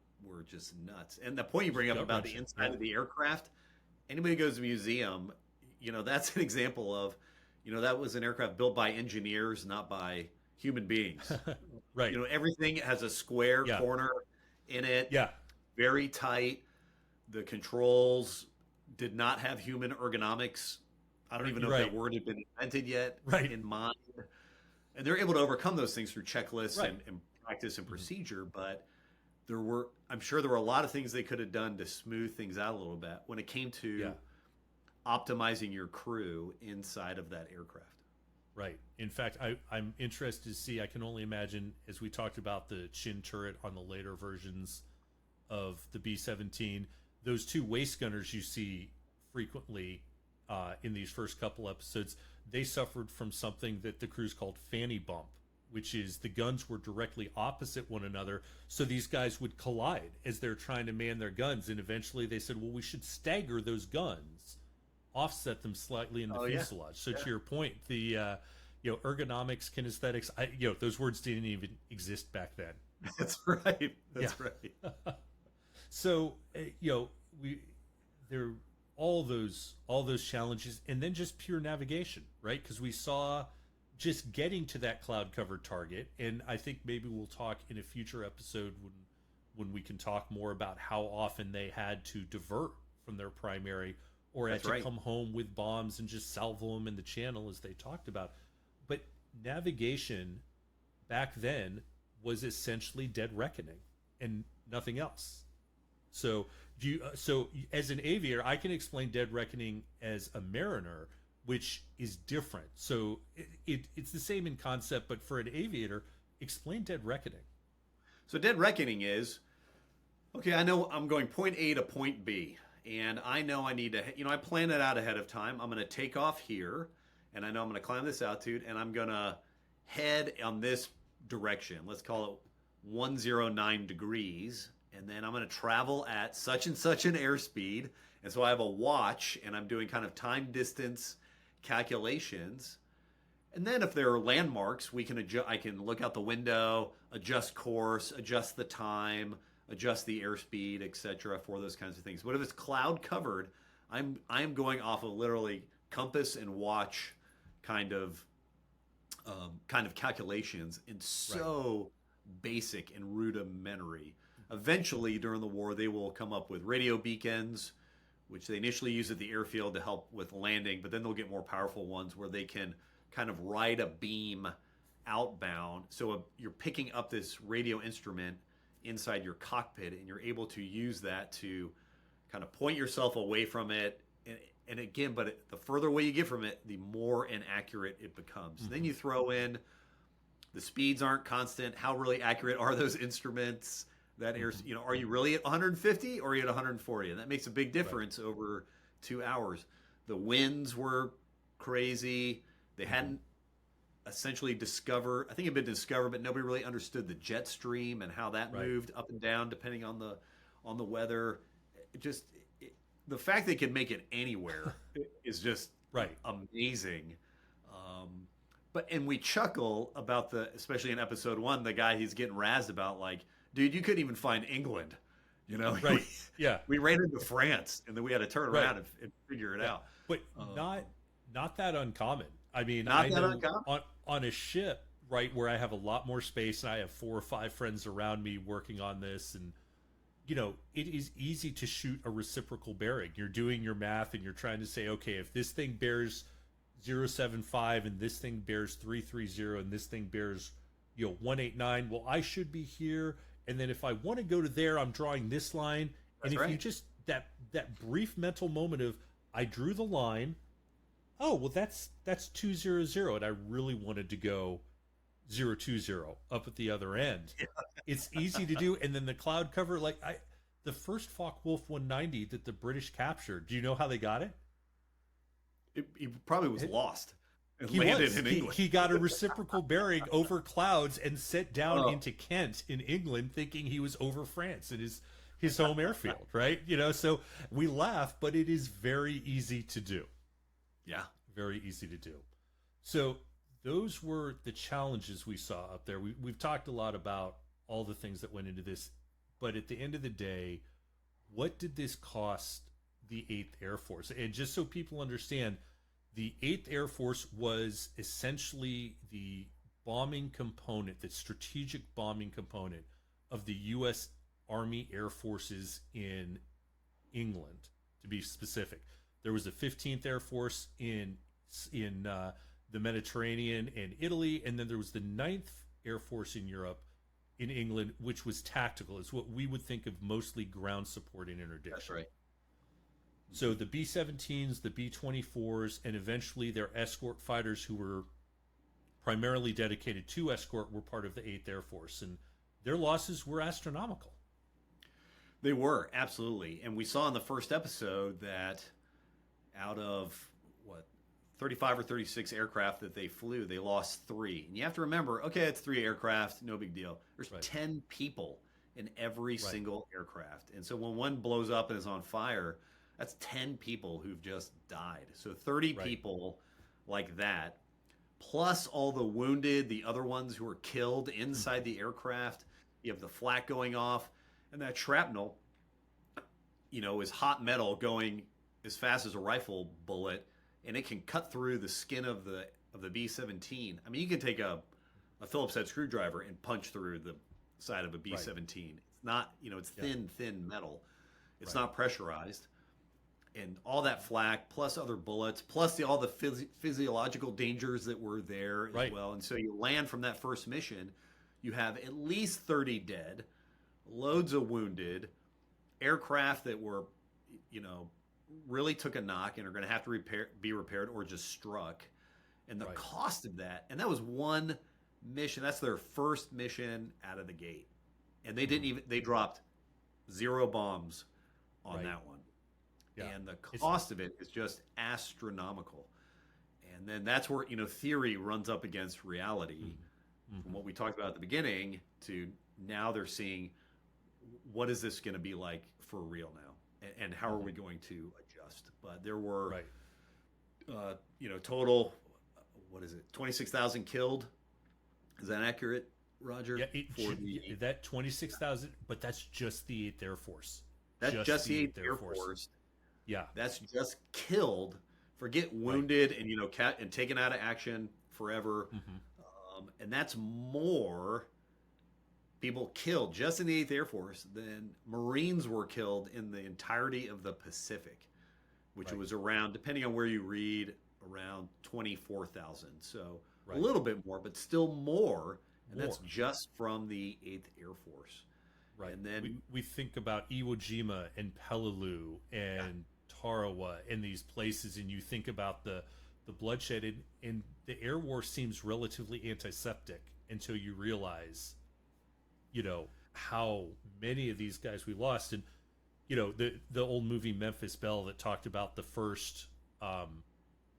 just nuts. And the point you bring up about the inside of the aircraft, anybody who goes to a museum, that's an example of, that was an aircraft built by engineers, not by human beings. Right. Everything has a square corner in it. Yeah. Very tight. The controls did not have human ergonomics. I don't even know if that word had been invented yet in mind. And they're able to overcome those things through checklists and practice and procedure. But I'm sure there were a lot of things they could have done to smooth things out a little bit when it came to Yeah. optimizing your crew inside of that aircraft. Right. In fact, I'm interested to see. I can only imagine, as we talked about the chin turret on the later versions of the B-17, those two waist gunners you see frequently in these first couple episodes, they suffered from something that the crews called fanny bump, which is the guns were directly opposite one another, so these guys would collide as they're trying to man their guns, and eventually they said, well, we should stagger those guns, offset them slightly in the fuselage. So to your point, the ergonomics, kinesthetics, those words didn't even exist back then. That's right. That's right. So there all those challenges, and then just pure navigation, right? Because we saw just getting to that cloud covered target, and I think maybe we'll talk in a future episode when we can talk more about how often they had to divert from their primary, or had to come home with bombs and just salvo them in the channel, as they talked about. But navigation back then was essentially dead reckoning and nothing else. So as an aviator, I can explain dead reckoning as a mariner, which is different. So it's the same in concept, but for an aviator, explain dead reckoning. So dead reckoning is, okay, I know I'm going point A to point B, and I know I need to, I plan it out ahead of time. I'm going to take off here, and I know I'm going to climb this altitude, and I'm going to head on this direction. Let's call it 109 degrees. And then I'm going to travel at such and such an airspeed. And so I have a watch, and I'm doing kind of time distance calculations. And then if there are landmarks, we can adjust. I can look out the window, adjust course, adjust the time, adjust the airspeed, etc. for those kinds of things. But if it's cloud covered, I'm going off of literally compass and watch kind of calculations, and so basic and rudimentary. Eventually, during the war, they will come up with radio beacons, which they initially use at the airfield to help with landing, but then they'll get more powerful ones where they can kind of ride a beam outbound. So you're picking up this radio instrument inside your cockpit, and you're able to use that to kind of point yourself away from it. And again, the further away you get from it, the more inaccurate it becomes. Mm-hmm. Then you throw in the speeds aren't constant. How really accurate are those instruments? That air, are you really at 150 or are you at 140? And that makes a big difference over 2 hours. The winds were crazy. They hadn't essentially discovered, I think it had been discovered, but nobody really understood the jet stream and how that moved up and down depending on the weather. The fact they could make it anywhere is just amazing. And we chuckle about especially in episode 1, the guy he's getting razzed about, like, dude, you couldn't even find England, Right. We ran into France, and then we had to turn around and figure it out. But not that uncommon. I mean, not that uncommon. On a ship, right, where I have a lot more space and I have 4 or 5 friends around me working on this, and it is easy to shoot a reciprocal bearing. You're doing your math and you're trying to say, okay, if this thing bears 075 and this thing bears 330 and this thing bears 189, well, I should be here. And then if I want to go to there, I'm drawing this line. And if you just that brief mental moment of, I drew the line, oh well, that's 200, and I really wanted to go 020 up at the other end. It's easy to do. And then the cloud cover, the first Focke-Wulf 190 that the British captured, do you know how they got it? He probably was lost. He landed in England. He got a reciprocal bearing over clouds and set down into Kent in England, thinking he was over France in his home airfield, right? So we laugh, but it is very easy to do. Yeah. Very easy to do. So those were the challenges we saw up there. We've talked a lot about all the things that went into this, but at the end of the day, what did this cost the 8th Air Force? And just so people understand, the 8th Air Force was essentially the bombing component, the strategic bombing component of the U.S. Army Air Forces in England, to be specific. There was a 15th Air Force in the Mediterranean and Italy, and then there was the 9th Air Force in Europe, in England, which was tactical. It's what we would think of mostly ground support in interdiction. That's right. So the B-17s, the B-24s, and eventually their escort fighters, who were primarily dedicated to escort, were part of the 8th Air Force, and their losses were astronomical. They were, absolutely. And we saw in the first episode that out of, 35 or 36 aircraft that they flew, they lost 3. And you have to remember, okay, it's 3 aircraft, no big deal. There's Right. 10 people in every single aircraft. And so when one blows up and is on fire, that's 10 people who've just died. So 30 Right. people like that, plus all the wounded, the other ones who were killed inside the aircraft. You have the flak going off, and that shrapnel, is hot metal going as fast as a rifle bullet, and it can cut through the skin of the B-17. I mean, you can take a Phillips head screwdriver and punch through the side of a B-17. It's not, it's thin metal. It's not pressurized. And all that flak, plus other bullets, plus all the physiological dangers that were there as well. And so you land from that first mission, you have at least 30 dead, loads of wounded, aircraft that were, really took a knock and are going to have to be repaired or just struck. And the cost of that, and that was one mission. That's their first mission out of the gate. And they they dropped 0 bombs on that one. Yeah. And the cost of it is just astronomical. And then that's where, theory runs up against reality. From what we talked about at the beginning to now they're seeing, what is this going to be like for real now? And how are we going to adjust? But there were, total, 26,000 killed. Is that accurate, Roger? Yeah, that 26,000, but that's just the 8th Air Force. That's just the 8th Air Force. Yeah, that's just killed. Forget wounded and and taken out of action forever. And that's more people killed just in the 8th Air Force than Marines were killed in the entirety of the Pacific, which was around, depending on where you read, around 24,000. So a little bit more, but still more. And that's just from the 8th Air Force. Right. And then we think about Iwo Jima and Peleliu and Tarawa and these places, and you think about the bloodshed, and the air war seems relatively antiseptic until you realize, how many of these guys we lost. And, the old movie Memphis Belle that talked about the first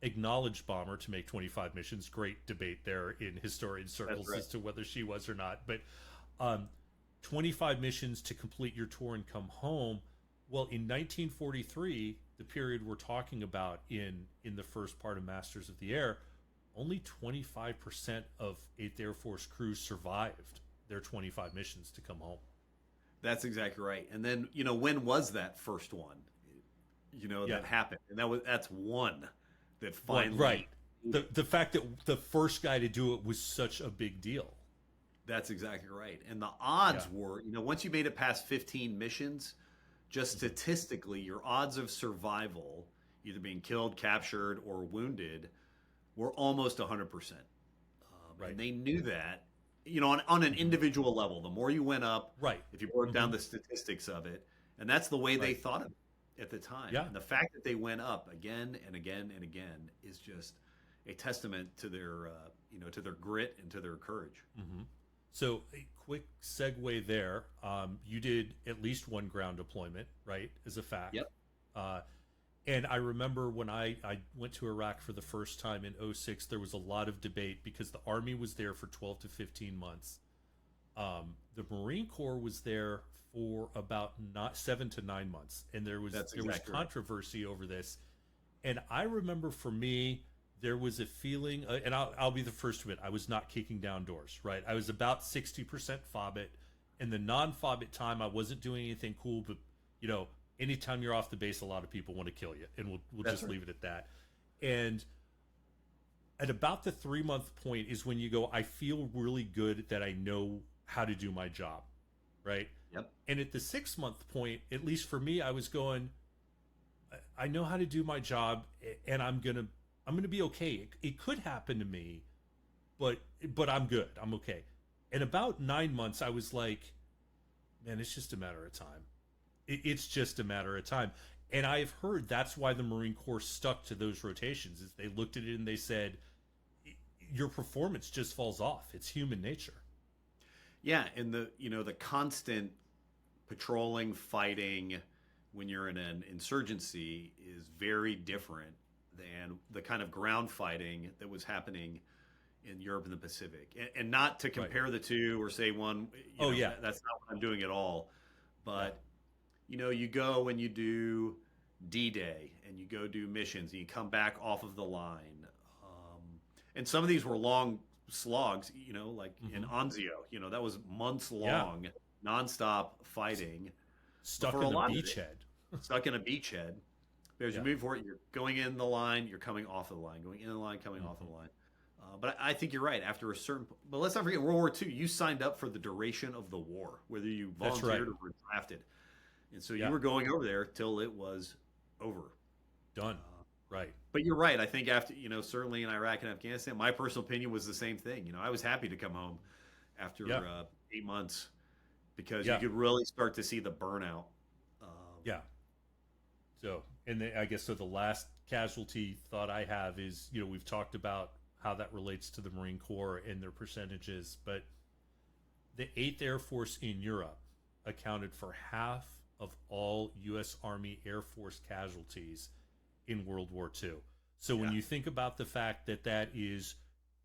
acknowledged bomber to make 25 missions. Great debate there in historian circles as to whether she was or not. But 25 missions to complete your tour and come home. Well, in 1943, the period we're talking about in the first part of Masters of the Air, only 25% of 8th Air Force crews survived their 25 missions to come home. That's exactly right. And then, when was that first one? That happened. And that's one that finally... Right. The fact that the first guy to do it was such a big deal. That's exactly right. And the odds were, once you made it past 15 missions, just statistically, your odds of survival, either being killed, captured, or wounded, were almost 100%. And they knew that, on an individual level. The more you went up, if you broke down the statistics of it, and that's the way they thought of it at the time. Yeah. And the fact that they went up again and again and again is just a testament to their, to their grit and to their courage. So a quick segue there. You did at least one ground deployment, right, as a fact. Yep. And I remember when I went to Iraq for the first time in 2006, there was a lot of debate because the Army was there for 12 to 15 months. The Marine Corps was there for about 7 to 9 months. And there was controversy over this. And I remember for me, there was a feeling, and I'll be the first to admit, I was not kicking down doors, right? I was about 60% FOBIT. And the non-FOBIT time, I wasn't doing anything cool, but, anytime you're off the base, a lot of people want to kill you, and we'll just leave it at that. And at about the 3-month point is when you go, I feel really good that I know how to do my job, right? Yep. And at the 6-month point, at least for me, I was going, I know how to do my job, and I'm gonna be okay. It could happen to me, but I'm good. I'm okay. And about 9 months, I was like, man, it's just a matter of time. It's just a matter of time. And I've heard that's why the Marine Corps stuck to those rotations. Is they looked at it and they said, your performance just falls off. It's human nature. Yeah, and the constant patrolling, fighting when you're in an insurgency is very different than the kind of ground fighting that was happening in Europe and the Pacific. And not to compare the two or say one. That's not what I'm doing at all. But you go and you do D-Day and you go do missions and you come back off of the line. And some of these were long slogs, like in Anzio, that was months long, nonstop fighting. Stuck in a beachhead. Stuck in a beachhead. Because you move forward, you're going in the line, you're coming off of the line, going in the line, coming off of the line. But I think you're right. After a certain, but let's not forget World War II. You signed up for the duration of the war, whether you volunteered or were drafted, and so you were going over there till it was over, done. Right. But you're right. I think after certainly in Iraq and Afghanistan, my personal opinion was the same thing. I was happy to come home after 8 months because you could really start to see the burnout. So, and I guess so. The last casualty thought I have is we've talked about how that relates to the Marine Corps and their percentages, but the 8th Air Force in Europe accounted for half of all U.S. Army Air Force casualties in World War II. So when you think about the fact that that is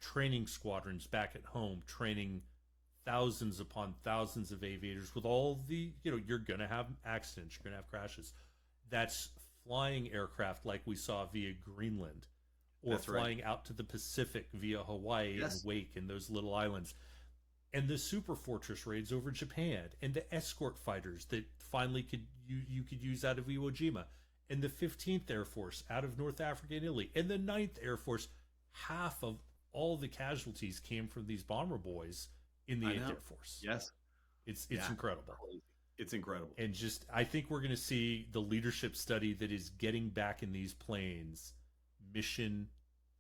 training squadrons back at home, training thousands upon thousands of aviators with all the, you're going to have accidents, you're going to have crashes. That's flying aircraft like we saw via Greenland, or flying out to the Pacific via Hawaii and Wake and those little islands. And the super fortress raids over Japan, and the escort fighters that finally you could use out of Iwo Jima, and the 15th Air Force out of North Africa and Italy, and the 9th Air Force. Half of all the casualties came from these bomber boys in the 8th Air Force. Yes. It's incredible. It's incredible. And I think we're going to see the leadership study that is getting back in these planes mission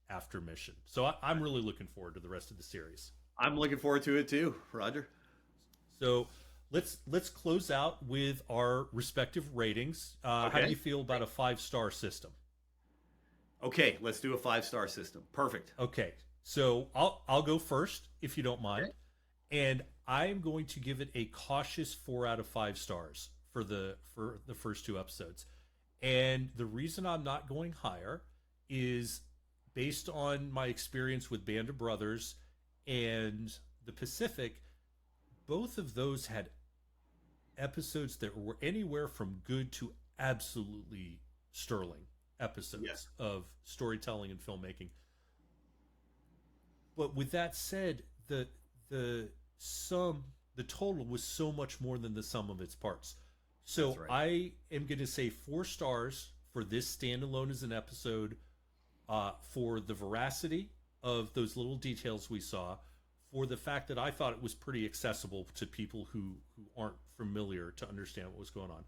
after mission. So I'm really looking forward to the rest of the series. I'm looking forward to it too, Roger. So let's close out with our respective ratings. How do you feel about a 5-star system? Okay, let's do a 5-star system. Perfect. Okay, so I'll go first if you don't mind, and I'm going to give it a cautious 4 out of 5 stars for the first 2 episodes. And the reason I'm not going higher is based on my experience with Band of Brothers and the Pacific. Both of those had episodes that were anywhere from good to absolutely sterling episodes of storytelling and filmmaking. But with that said, the total was so much more than the sum of its parts. So I am going to say 4 stars for this standalone as an episode, for the veracity of those little details we saw, for the fact that I thought it was pretty accessible to people who aren't familiar to understand what was going on.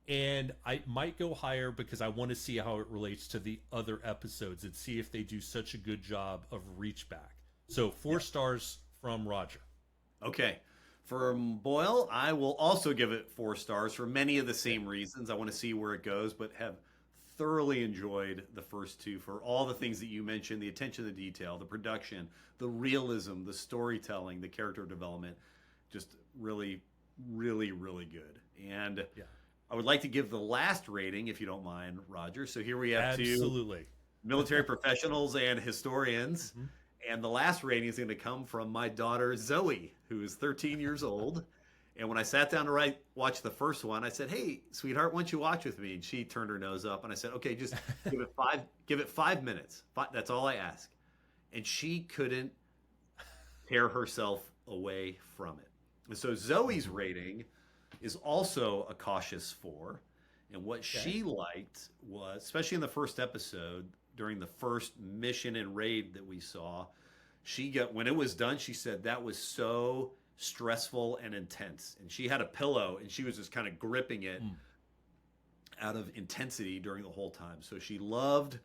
And I might go higher because I want to see how it relates to the other episodes and see if they do such a good job of reach back. So 4 stars from Roger. Okay. From Boyle, I will also give it 4 stars for many of the same reasons. I want to see where it goes, but have thoroughly enjoyed the first 2 for all the things that you mentioned, the attention to detail, the production, the realism, the storytelling, the character development. Just really, really, really good. And I would like to give the last rating, if you don't mind, Roger. So here we have 2 military professionals and historians. Mm-hmm. And the last rating is going to come from my daughter, Zoe, who is 13 years old. And when I sat down to watch the first one, I said, "Hey, sweetheart, why don't you watch with me?" And she turned her nose up. And I said, "Okay, just give it 5 minutes. That's all I ask." And she couldn't tear herself away from it. And so Zoe's rating is also a cautious 4. And what she liked was, especially in the first episode, during the first mission and raid that we saw, when it was done, she said that was so stressful and intense. And she had a pillow and she was just kind of gripping it out of intensity during the whole time. So she loved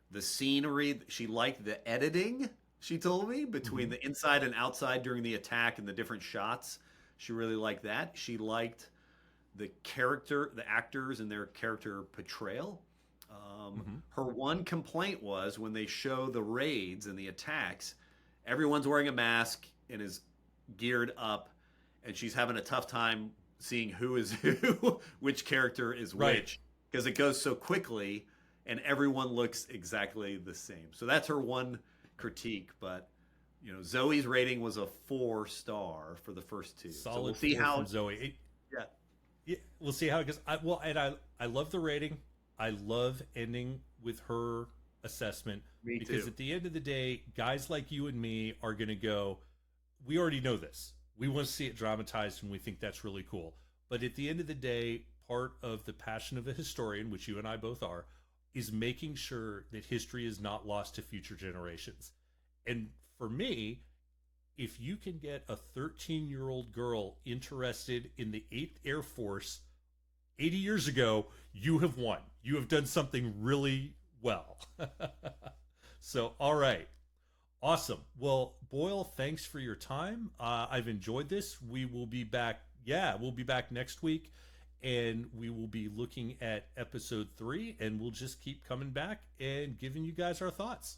the scenery. She liked the editing. she told me, between the inside and outside during the attack and the different shots. She really liked that. She liked the actors and their character portrayal. Her one complaint was when they show the raids and the attacks, everyone's wearing a mask and is geared up, and she's having a tough time seeing who is who, which character is Right. which, because it goes so quickly and everyone looks exactly the same. So that's her one critique. But Zoe's rating was a 4-star for the first two. Solid. So we'll see 4 how. from Zoe. Yeah. Yeah, we'll see how it goes. I love the rating. I love ending with her assessment Me because too. at the end of the day, guys like you and me are going to go, we already know this. We want to see it dramatized and we think that's really cool. But at the end of the day, part of the passion of a historian, which you and I both are, is making sure that history is not lost to future generations. And for me, if you can get a 13-year-old girl interested in the 8th Air Force 80 years ago, you have won. You have done something really well. So, all right. Awesome. Well, Boyle, thanks for your time. I've enjoyed this. We will be back. Yeah, we'll be back next week, and we will be looking at episode 3, and we'll just keep coming back and giving you guys our thoughts.